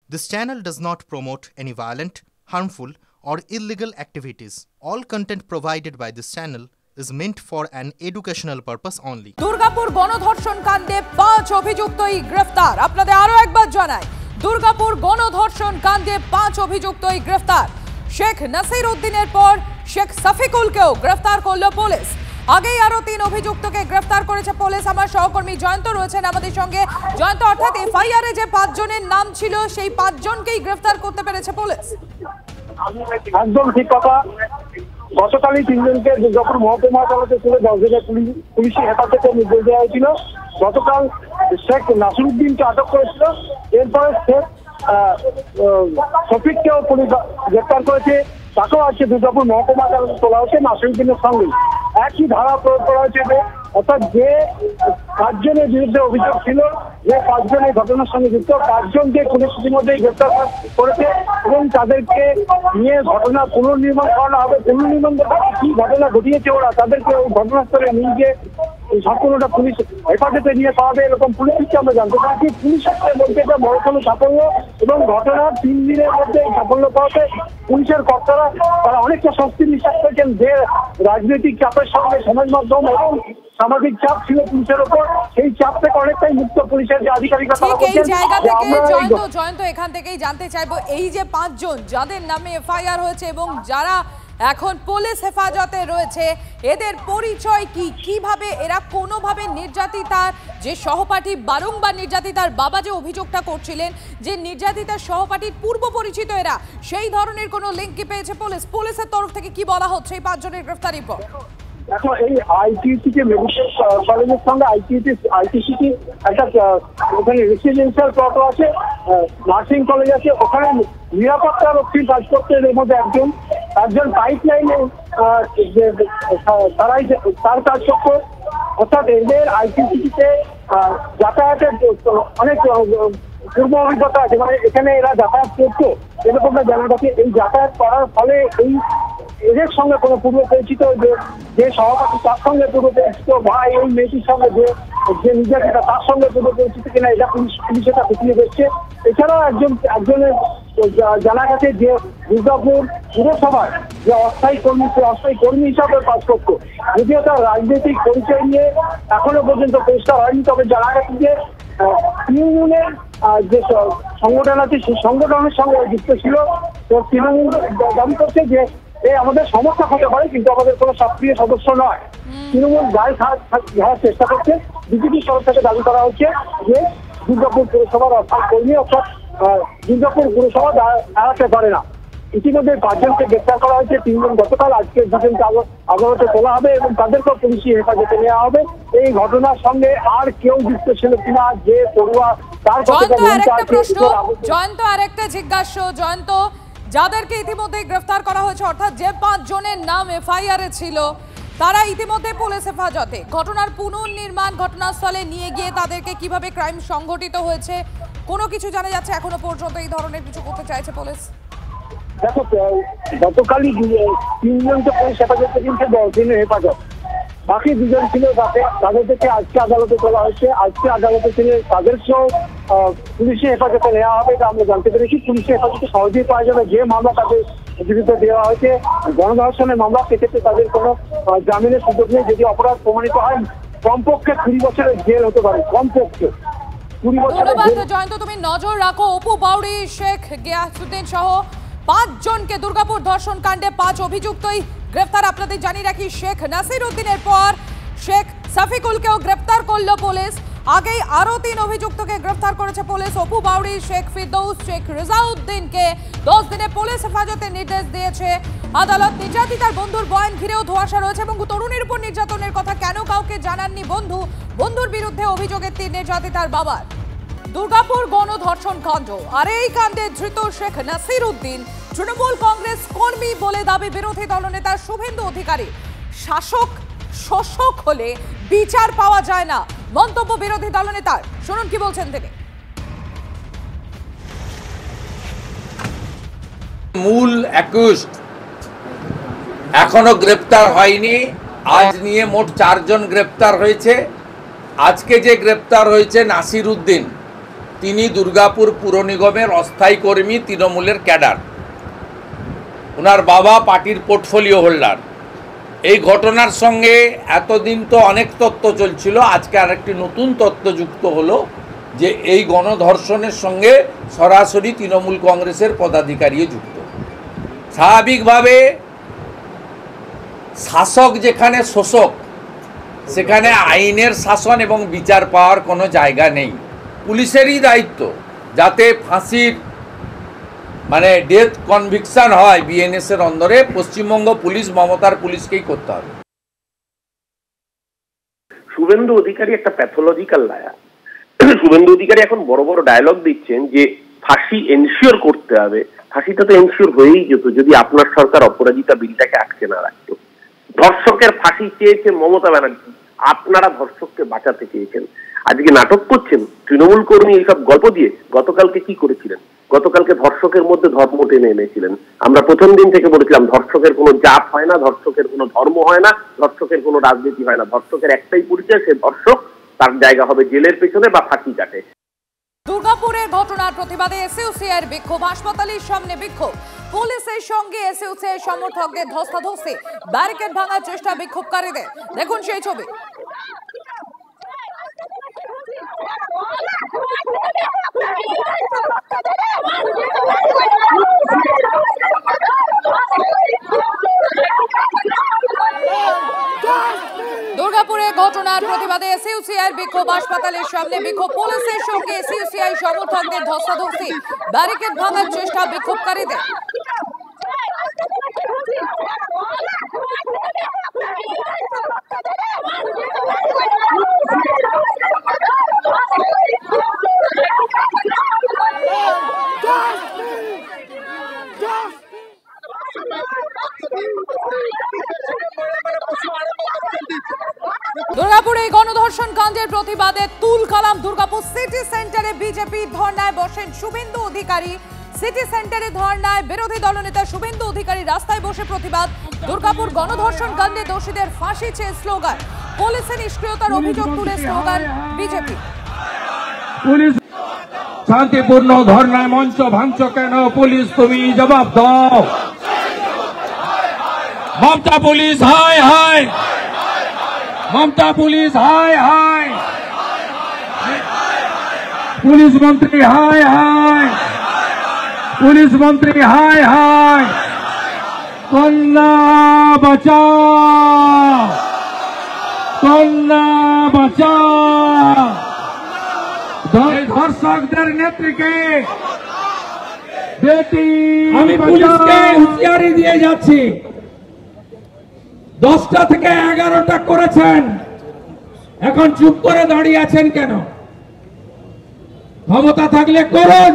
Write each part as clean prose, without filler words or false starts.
This channel does not promote any violent, harmful, or illegal activities. All content provided by this channel is meant for an educational purpose only. Durgapur গণধর্ষণ কাণ্ডে 5 অভিযুক্তই গ্রেফতার। আপনাদের আরো একবার জানাই, দুর্গাপুর গণধর্ষণ কাণ্ডে 5 অভিযুক্তই গ্রেফতার। শেখ নাসির উদ্দিনের পর শেখ সাফিকুলকেও গ্রেফতার করলো পুলিশ। আগেই আরো 3 অভিযুক্তকে গ্রেফতার করেছে পুলিশ। আমার সহকর্মী জয়ন্ত রয়েছেন আমাদের সঙ্গে। জয়ন্ত, অর্থাৎ এফআইআরে যে 5 জনের নাম ছিল সেই 5 জনকেই গ্রেফতার করতে পেরেছে পুলিশ। একদম ঠিক কথা। গতকালই 3 জনকে দুর্গাপুর মহকুমা আদালতে তুলে 10 দিনের পুলিশি হেফাজতে নির্দেশ দেওয়া হয়েছিল। গতকাল শেখ নাসির উদ্দিনকে আটক করেছিল, এরপরে শেখ শফিককেও পুলিশ গ্রেফতার করেছে। তাকেও আজকে দুর্গাপুর মহকুমা আদালতে তোলা হচ্ছে নাসির উদ্দিনের সঙ্গে। একই ধারা প্রয়োগ করা হয়েছে, অর্থাৎ যে 5 জনের বিরুদ্ধে অভিযোগ ছিল, যে 5 জন এই ঘটনার সঙ্গে যুক্ত, 5 জনকে পুলিশ ইতিমধ্যেই গ্রেফতার করেছে এবং তাদেরকে নিয়ে ঘটনা পুনর্নির্মাণ করানো হবে। পুনর্নির্মাণ কি ঘটনা ঘটিয়েছে ওরা, তাদেরকে ওই ঘটনাস্থলে নিয়ে গিয়ে সম্পূর্ণটা পুলিশ হেফাজতে নিয়ে পাওয়া যায়, এরকম পুলিশ আমরা জানতে পারছি। পুলিশের মধ্যে একটা বড় কোনো সাফল্য এবং ঘটনার 3 দিনের মধ্যে এই সাফল্য পাওয়াতে পুলিশের কর্তারা তারা অনেকটা স্বস্তি নিঃশ্বাস করেছেন। যে রাজনৈতিক চাপের সঙ্গে সমাজ মাধ্যম এবং সামাজিক চাপ ছিল পুলিশের উপর, সেই চাপ থেকে অনেকটাই মুক্ত পুলিশের যে আধিকারিকরা। এই জায়গা থেকে জয়ন্ত এখান থেকেই জানতে চাইবো, এই যে 5 জন যাদের নামে এফআইআর হয়েছে এবং যারা এখন পুলিশ হেফাজতে রয়েছে, এদের পরিচয় কি? কিভাবে এরা কোনোভাবে নির্যাতিতার যে সহপাঠী, বারংবার নির্যাতিতার বাবা যে অভিযোগটা করছিলেন যে নির্যাতিতার সহপাঠীর পূর্ব পরিচিত এরা, সেই ধরনের কোনো লিঙ্ক কি পেয়েছে পুলিশ? পুলিশের তরফ থেকে কি বলা হচ্ছে এই 5 জনের গ্রেফতারির পর? দেখো, এই আইটিসি মেডিকেল কলেজের সঙ্গে আইটিসি একটা ওখানে রেসিডেন্সিয়াল প্লটও আছে, নার্সিং কলেজ আছে, ওখানে নিরাপত্তা রক্ষীর কাজ করতে এর মধ্যে একজন পাইপ লাইনে তার কাজ করতো। অর্থাৎ এদের আইটিসিতে যাতায়াতের অনেক পূর্ব অভিজ্ঞতা আছে, মানে এখানে এরা যাতায়াত করতো এরকমটা জানা গেছে। এই যাতায়াত করার ফলে এই এদের সঙ্গে কোনো পূর্ব পরিচিত যে সহপাঠী তার সঙ্গে পূর্ব পরিচিত, বা এই মেয়েটির সঙ্গে যে নির্যাতিতা তার সঙ্গে পূর্ব পরিচিত কিনা, এটা পুলিশ এটা খুঁটিয়ে দেখছে। এছাড়াও একজনের জানা গেছে যে দুর্গাপুর পুরসভার যে অস্থায়ী কর্মী হিসাবে কাজ করতো, যদিও তার রাজনৈতিক পরিচয় নিয়ে এখনো পর্যন্ত পরিষ্কার হয়নি। তবে জানা গেছে যে তৃণমূলের যে সংগঠন আছে সেই সংগঠনের সঙ্গে যুক্ত ছিল। তো তৃণমূল দাবি করছে যে আমাদের সমর্থক হতে পারে, কিন্তু আমাদের কোনো সক্রিয় সদস্য নয়। তৃণমূল গায়ে ঘাড়ার চেষ্টা করছে। বিজেপির তরফ থেকে দাবি করা হচ্ছে যে দুর্গাপুর পুরসভার অস্থায়ী কর্মী, অর্থাৎ দুর্গাপুর পুরসভা দাঁড়াতে পারে না। ইতিমধ্যে 5 জনকে গ্রেফতার করা হয়েছে, 3 জন গতকাল, আজকে 2 জনকে আদালতে তোলা হবে এবং তাদেরকেও পুলিশি হেফাজতে নেওয়া হবে। এই ঘটনার সঙ্গে আর কেউ যুক্ত ছিল কিনা, যে পড়ুয়া তার জয়ন্ত আরেকটা জিজ্ঞাসা, জয়ন্ত, যাদেরকে ইতিমধ্যে গ্রেফতার করা হয়েছে, অর্থাৎ যে 5 জনের নাম এফআইআরে ছিল, তারা ইতিমধ্যে পুলিশ হেফাজতে। ঘটনার পুনর্নির্মাণ ঘটনাস্থলে নিয়ে গিয়ে তাদেরকে কিভাবে ক্রাইম সংঘটিত হয়েছে কোনো কিছু জানা যাচ্ছে এখনো পর্যন্ত? এই ধরনের কিছু করতে চাইছে পুলিশ? দেখো, গতকালই 3 জনকে পুলিশ হেফাজতে দিয়েছে, 10 দিনের হেফাজত। বাকি 2 জন ছিল তাদেরকে আজকে আদালতে তোলা হয়েছে। আজকে আদালতে ছিল তাদেরকেও পুলিশি হেফাজতে নেওয়া হবে, এটা আমরা জানতে পেরেছি। পুলিশি হেফাজতে সহজেই পাওয়া যাবে। যে মামলা তাদের বিরুদ্ধে দেওয়া হয়েছে গণধর্ষণের মামলা, সেক্ষেত্রে তাদের কোনো জামিনের সুযোগ নেই। যদি অপরাধ প্রমাণিত হয়, কমপক্ষে 20 বছরের জেল হতে পারে, কমপক্ষে 20 বছরের জেল। জয়ন্ত, তুমি নজর রাখো অপু বাউরি, শেখ গিয়াসউদ্দিন সহ 5 জনকে দুর্গাপুর ধর্ষণ কাণ্ডে 5 অভিযুক্তই গ্রেফতার। আপনাদের জানিয়ে রাখি, শেখ নাসির উদ্দিনের পর শেখ সাফিকুলকেও গ্রেফতার করলো পুলিশ। আগেই আরো 3 অভিযুক্তকে গ্রেফতার করেছে পুলিশ। অপু বাউরি, শেখ ফিরদৌস, শেখ রেজাউদ্দিনকে 10 দিনে পুলিশ হেফাজতে নির্দেশ দিয়েছে আদালত। নির্যাতিতার বন্ধুর বয়ান ঘিরেও ধোঁয়াশা রয়েছে এবং তরুণীর উপর নির্যাতনের কথা কেন কাউকে জানাননি বন্ধুর বিরুদ্ধে অভিযোগের তীর নির্যাতিতার বাবার। দুর্গাপুর গণধর্ষণ কাণ্ড, আর এই কাণ্ডে ধৃত শেখ নাসির উদ্দিন তৃণমূল কংগ্রেস কর্মী বলে দাবি বিরোধী দলনেতা শুভেন্দু অধিকারী। শাসক শোষক হলে বিচার পাওয়া যায় না, মন্তব্য বিরোধী দলনেতার। শুনুন কি বলছেন তিনি। মূল অ্যাকিউজড এখনো গ্রেপ্তার হয়নি। আজ নিয়ে মোট 4 জন গ্রেপ্তার হয়েছে। আজকে যে গ্রেপ্তার হয়েছে নাসির উদ্দিন, তিনি দুর্গাপুর পুর নিগমের অস্থায়ী কর্মী, তৃণমূলের ক্যাডার। ওনার বাবা পার্টির পোর্টফোলিও হোল্ডার। এই ঘটনার সঙ্গে এতদিন তো অনেক তথ্য চলছিল, আজকে আরেকটি নতুন তথ্য যুক্ত হলো যে এই গণধর্ষণের সঙ্গে সরাসরি তৃণমূল কংগ্রেসের পদাধিকারীও যুক্ত। স্বাভাবিকভাবে শাসক যেখানে শোষক, সেখানে আইনের শাসন এবং বিচার পাওয়ার কোনো জায়গা নেই। পুলিশেরই দায়িত্ব যাতে ফাঁসির মানে ডেথ কনভিকশন হয় বিএনএস এর অন্দরে। পশ্চিমবঙ্গ পুলিশ মমতার পুলিশকেই করতে হবে। শুভেন্দু অধিকারী একটা প্যাথোলজিক্যাল লায়ার। শুভেন্দু অধিকারী এখন বড় বড় ডায়লগ দিচ্ছেন যে ফাঁসি এনশিওর করতে হবে। ফাঁসিটা তো এনশিওর হয়েই যেত যদি আপনার সরকার অপরাজিতা বিলটাকে আটকে না রাখতো। ধর্ষকের ফাঁসি চেয়েছে মমতা ব্যানার্জি, আপনারা ধর্ষককে বাঁচাতে চেয়েছেন। আজকে নাটক করছেন তৃণমূল কর্মী এইসব গল্প দিয়ে। গতকালকে কি করেছিলেন? গতকালকে ধর্ষকের মধ্যে ধর্ম টেনে এনেছিলেন। আমরা প্রথম দিন থেকে বলেছিলাম ধর্ষকের কোনো জাত হয় না, ধর্ষকের কোনো ধর্ম হয় না, ধর্ষকের কোনো রাজনীতি হয় না। ধর্ষকের একটাই পরিচয়, সে ধর্ষক, তার জায়গা হবে জেলের পেছনে বা ফাঁসি কাটে। দুর্গাপুরের ঘটনার প্রতিবাদে এসইউসিআইয়ের বিক্ষোভ, হাসপাতালের সামনে বিক্ষোভ, পুলিশের সঙ্গে এসইউসিআই সমর্থকদের ধস্তাধস্তি, ব্যারিকেড ভাঙার চেষ্টা বিক্ষোভকারীদের। দেখুন সেই ছবি। দুর্গাপুরের ঘটনার প্রতিবাদে এসইউসিআইয়ের বিক্ষোভ, হাসপাতালের সামনে বিক্ষোভ, পুলিশের সঙ্গে এসইউসিআই সমর্থকদের ধস্তাধস্তি, ব্যারিকেড ভাঙার চেষ্টা বিক্ষোভকারীদের। দুর্গাপুরে গণধর্ষণ কাণ্ডের প্রতিবাদে তুলকালাম দুর্গাপুর সিটি সেন্টারে বিজেপি ধর্নায় বসেন শুভেন্দু অধিকারী। সিটি সেন্টারে ধর্নায় বিরোধী দলনেতা শুভেন্দু অধিকারী রাস্তায় বসে প্রতিবাদ। দুর্গাপুর গণধর্ষণ কাণ্ডে দোষীদের ফাঁসি চেয়ে স্লোগান, পুলিশের নিষ্ক্রিয়তার অভিযোগ তুলে স্লোগান বিজেপি। শান্তিপূর্ণ ধর্নায় মঞ্চ ভাঙছ কেন? পুলিশ তুমি জবাব দাও। মমতা পুলিশ হায় হায়, মমতা পুলিশ হায় হায়, পুলিশ মন্ত্রী হায় হায়, পুলিশ মন্ত্রী হায় হায়, কন্যা বাঁচাও, কন্যা বাঁচাও। ধর্ষকদের নেত্রীকে বেটি, আমি পুলিশকে হুঁশিয়ারি দিয়ে যাচ্ছি, 10টা থেকে 11টা করেছেন, এখন চুপ করে দাঁড়িয়ে আছেন কেন? ক্ষমতা থাকলে করুন।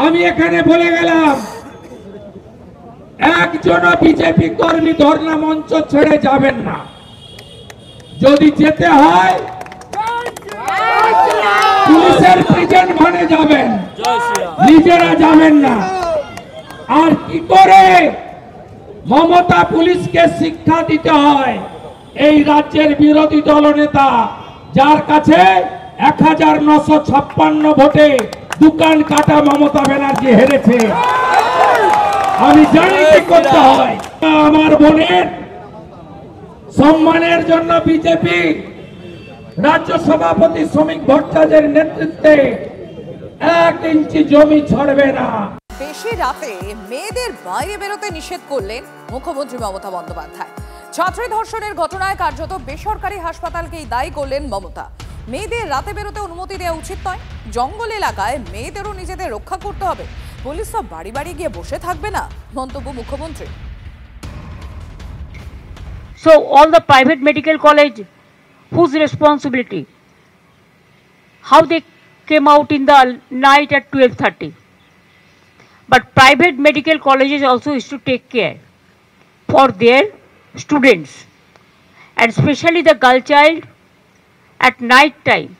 আমি এখানে বলে গেলাম, একজন বিজেপি কর্মী ধর্ণা মঞ্চ ছেড়ে যাবেন না। যদি যেতে হয় পুলিশের প্রিজন ভ্যানে যাবেন, নিজেরা যাবেন না। আর কি করে মমতা পুলিশকে শিক্ষা দিতে হয়, এই রাজ্যের বিরোধী দলনেতা যার কাছে 1956 ভোটে দোকান কাটা মমতা ব্যানার্জি হেরেছে, আমি জানি কি করতে হয়। আমার বোনের সম্মানের জন্য বিজেপি রাজ্য সভাপতি শ্রমিক ভট্টাচার্যের নেতৃত্বে 1 ইঞ্চি জমি ছাড়বে না। বেশি রাতে মেয়েদের বাইরে বেরোতে নিষেধ করলেন মুখ্যমন্ত্রী মমতা বন্দ্যোপাধ্যায়। ছাত্রী ধর্ষণের ঘটনায় কার্যত বেসরকারি হাসপাতালকেই দায়ী করলেন মমতা। মেয়েদের রাতে বেরোতে অনুমতি দেওয়া উচিত নয়, জঙ্গল এলাকায় মেয়েদেরও নিজেদের রক্ষা করতে হবে, পুলিশ সব বাড়ি বাড়ি গিয়ে বসে থাকবে না, মন্তব্য মুখ্যমন্ত্রী। So all the private medical college, whose responsibility? How they came out in the night at 12:30. But private medical colleges also is to take care for their students, and especially the girl child at night time.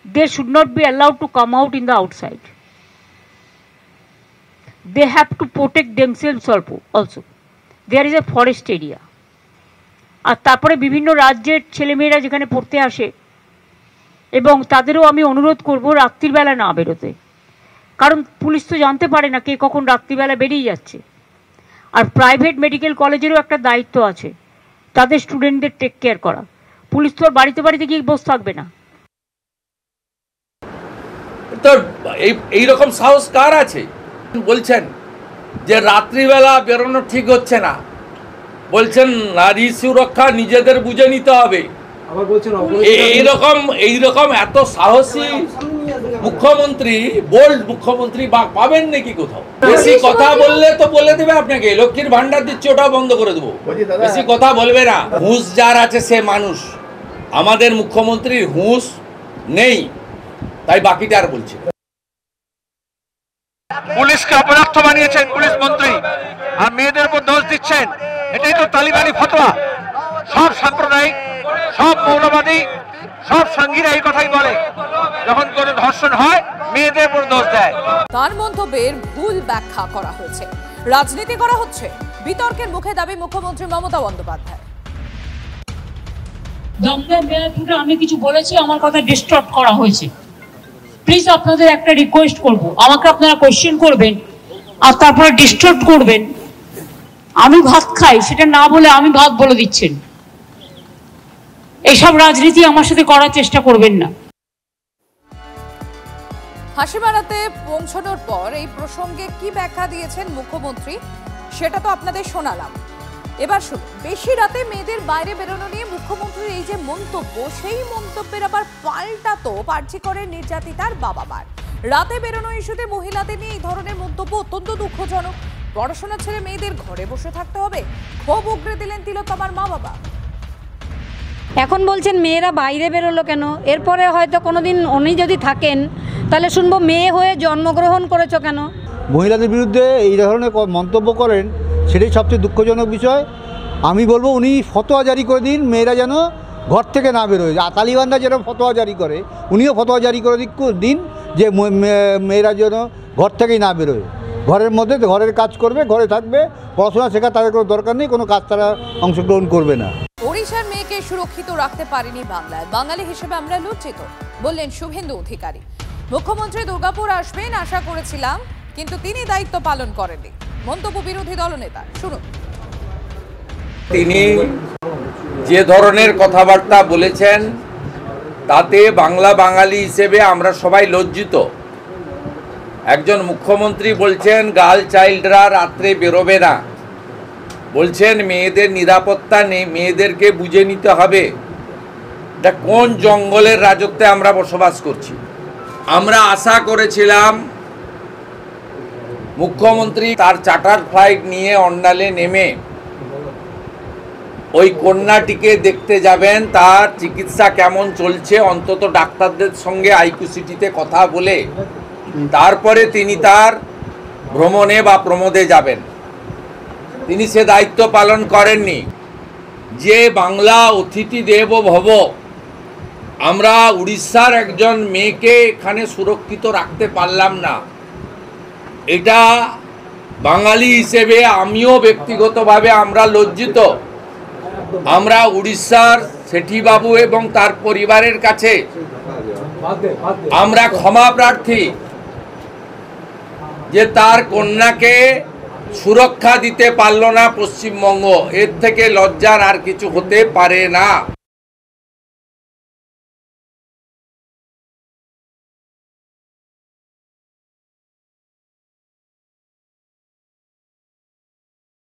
They should not be allowed to come out in the outside. They have to protect themselves also. There is a forest area. আর তারপরে বিভিন্ন রাজ্যের ছেলেমেয়েরা যেখানে পড়তে আসে এবং তাদেরও আমি অনুরোধ করব রাত্রিবেলা না বেরোতে, কারণ পুলিশ তো জানতে পারে না কে কখন রাত্রিবেলা বেরিয়ে যাচ্ছে। আর প্রাইভেট মেডিকেল কলেজেরও একটা দায়িত্ব আছে তাদের স্টুডেন্টদের টেক কেয়ার করা। পুলিশ তো আর বাড়িতে বাড়িতে গিয়ে বসে থাকবে না। তো এইরকম সাহস কার আছে? বলছেন যে রাত্রিবেলা বেরোনো ঠিক হচ্ছে না, বলছেন নারী সুরক্ষা নিজেদের বুঝে নিতে হবে। এইরকম এত সাহসী মুখ্যমন্ত্রী, বোল্ড মুখ্যমন্ত্রী পাবেন নাকি কোথাও? বেশি কথা বললে তো বলে দেবে আপনাকে লক্ষ্মীর ভান্ডার দিচ্ছে, ওটাও বন্ধ করে দেবো। বেশি কথা বলবে না। হুঁশ যার আছে সে মানুষ। আমাদের মুখ্যমন্ত্রীর হুঁশ নেই, তাই বাকিটা আর বলছে। পুলিশকে অপদার্থ বানিয়েছেন পুলিশ মন্ত্রী, আর মেয়েদের উপর দোষ দিচ্ছেন। এটাই তো তালিবানি ফতোয়া। সব সাম্প্রদায়িক, সব মৌলবাদী, সব সঙ্গীরা এই কথাই বলে, যখন কোনো ধর্ষণ হয় মেয়েদের উপর দোষ দেয়। তার মন্তব্যের ভুল ব্যাখ্যা করা হয়েছে, রাজনীতি করা হচ্ছে, বিতর্কের মুখে দাবি মুখ্যমন্ত্রী মমতা বন্দ্যোপাধ্যায়। দমদম মেদিনীপুরে আমি কিছু বলেছি, আমার কথা ডিস্টর্ব করা হয়েছে। প্লিজ আপনাদের একটা রিকোয়েস্ট করব, আমাকে আপনারা কোশ্চেন করবেন আর তারপরে ডিস্টর্ব করবেন। আমি ভাত খাই সেটা না বলে আমি ভাত বলে দিচ্ছেন। এইসব রাজনীতি আমার সাথে করার চেষ্টা করবেন না। হাসিমারাতে পৌঁছানোর পর এই প্রসঙ্গে কি ব্যাখ্যা দিয়েছেন মুখ্যমন্ত্রী সেটা তো আপনাদের শোনালাম। এবার শুনুন, বেশি রাতে মেয়েদের বাইরে বেরোনো নিয়ে মুখ্যমন্ত্রীর এই যে মন্তব্য, সেই মন্তব্যের আবার পাল্টাতো আরজিকরের নির্যাতিতার বাবা মার। রাতে বেরোনো ইস্যুতে মহিলাদের নিয়ে এই ধরনের মন্তব্য অত্যন্ত দুঃখজনক। পড়াশোনা ছেড়ে মেয়েদের ঘরে বসে থাকতে হবে, ক্ষোভ উগরে দিলেন তিলোত্তমার মা বাবা। এখন বলছেন মেয়েরা বাইরে বেরোলো কেন? এরপরে হয়তো কোনোদিন উনি যদি থাকেন তাহলে শুনবো মেয়ে হয়ে জন্মগ্রহণ করেছো কেন? মহিলাদের বিরুদ্ধে এই ধরনের মন্তব্য করেন, সেটাই সবচেয়ে দুঃখজনক বিষয়। আমি বলবো উনি ফতোয়া জারি করে দিন, মেয়েরা যেন ঘর থেকে না বেরোয়। তালিবানরা যেরকম ফতোয়া জারি করে, উনিও ফতোয়া জারি করে দিন যে মেয়েরা যেন ঘর থেকেই না বেরোয়, ঘরের মধ্যে ঘরের কাজ করবে, ঘরে থাকবে, পড়াশোনা শেখা তাদের কোনো দরকার নেই, কোনো কাজ তারা অংশগ্রহণ করবে না। ওড়িশার মেয়েকে সুরক্ষিত রাখতে পারেনি বাংলায়, বাঙালি হিসেবে আমরা লজ্জিত, বললেন শুভেন্দু অধিকারী। মুখ্যমন্ত্রী দুর্গাপুর আসবেন আশা করেছিলাম, কিন্তু তিনি দায়িত্ব পালন করেননি, মন্তব্য বিরোধী দলনেতা। শুনুন, তিনি যে ধরনের কথাবার্তা বলেছেন তাতে বাঙালি হিসেবে আমরা সবাই লজ্জিত। একজন মুখ্যমন্ত্রী বলছেন গার্ল চাইল্ডরা রাত্রে বেরোবে না, বলছেন মেয়েদের নিরাপত্তা নেই, মেয়েদেরকে বুঝে নিতে হবে। এটা কোন জঙ্গলের রাজত্বে আমরা বসবাস করছি? আমরা আশা করেছিলাম মুখ্যমন্ত্রী তার চার্টার ফ্লাইট নিয়ে অন্ডালে নেমে ওই কন্যাটিকে দেখতে যাবেন, তার চিকিৎসা কেমন চলছে, অন্তত ডাক্তারদের সঙ্গে আইকিউসিটিতে কথা বলে তারপরে তিনি তার ভ্রমণে বা প্রমোদে যাবেন। তিনি সে দায়িত্ব পালন করেননি। যে বাংলা অতিথি দেব ভব, আমরা উড়িষ্যার একজন মেয়েকে এখানে সুরক্ষিত রাখতে পারলাম না, এটা বাঙালি হিসেবে আমিও ব্যক্তিগতভাবে আমরা লজ্জিত। আমরা উড়িষ্যার শেঠিবাবু এবং তার পরিবারের কাছে আমরা ক্ষমা প্রার্থী যে তার কন্যাকে সুরক্ষা দিতে পারল না পশ্চিমবঙ্গ। এর থেকে লজ্জার আর কিছু হতে পারে না।